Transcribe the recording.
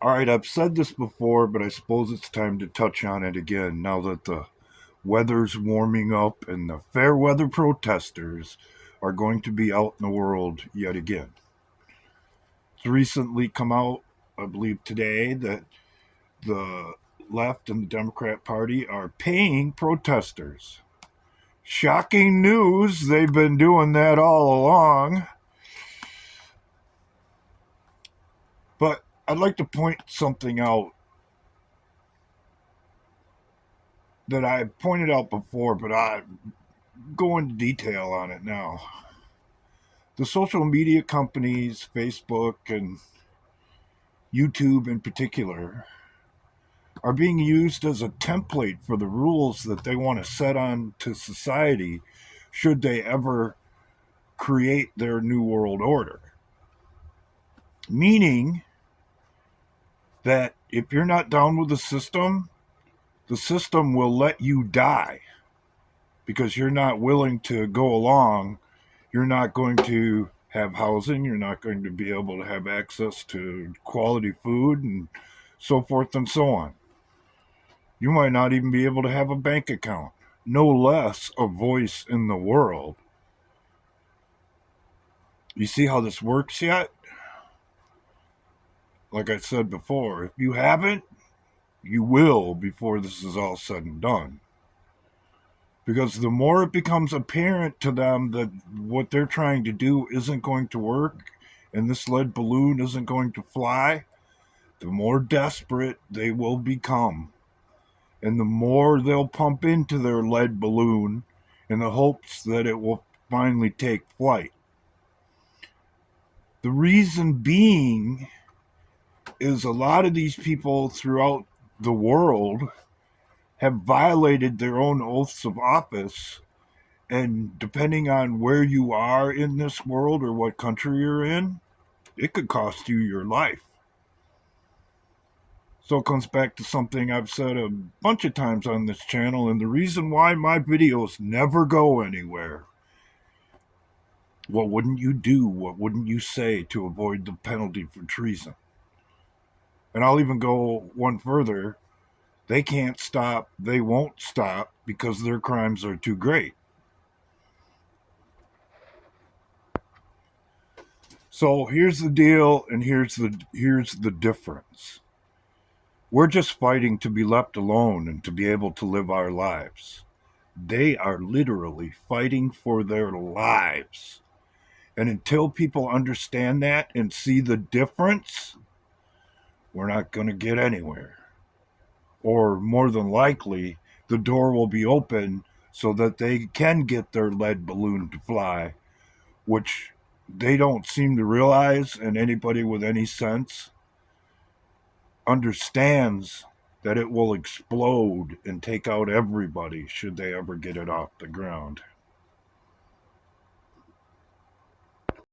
All right, I've said this before, but I suppose it's time to touch on it again now that the weather's warming up and the fair weather protesters are going to be out in the world yet again. It's recently come out, I believe today, that the left and the Democrat Party are paying protesters. Shocking news, they've been doing that all along. But I'd like to point something out that I pointed out before, but I go into detail on it now. The social media companies, Facebook and YouTube in particular, are being used as a template for the rules that they want to set on to society should they ever create their new world order. Meaning that if you're not down with the system will let you die because you're not willing to go along. You're not going to have housing. You're not going to be able to have access to quality food and so forth and so on. You might not even be able to have a bank account, no less a voice in the world. You see how this works yet? Like I said before, if you haven't, you will before this is all said and done. Because the more it becomes apparent to them that what they're trying to do isn't going to work and this lead balloon isn't going to fly, the more desperate they will become. And the more they'll pump into their lead balloon in the hopes that it will finally take flight. The reason being is a lot of these people throughout the world have violated their own oaths of office. And depending on where you are in this world or what country you're in, it could cost you your life. So it comes back to something I've said a bunch of times on this channel, and the reason why my videos never go anywhere. What wouldn't you do? What wouldn't you say to avoid the penalty for treason? And I'll even go one further. They can't stop, they won't stop because their crimes are too great. So here's the deal, and here's the difference. We're just fighting to be left alone and to be able to live our lives. They are literally fighting for their lives. And until people understand that and see the difference, we're not going to get anywhere. Or more than likely, the door will be open so that they can get their lead balloon to fly, which they don't seem to realize, and anybody with any sense understands that it will explode and take out everybody should they ever get it off the ground.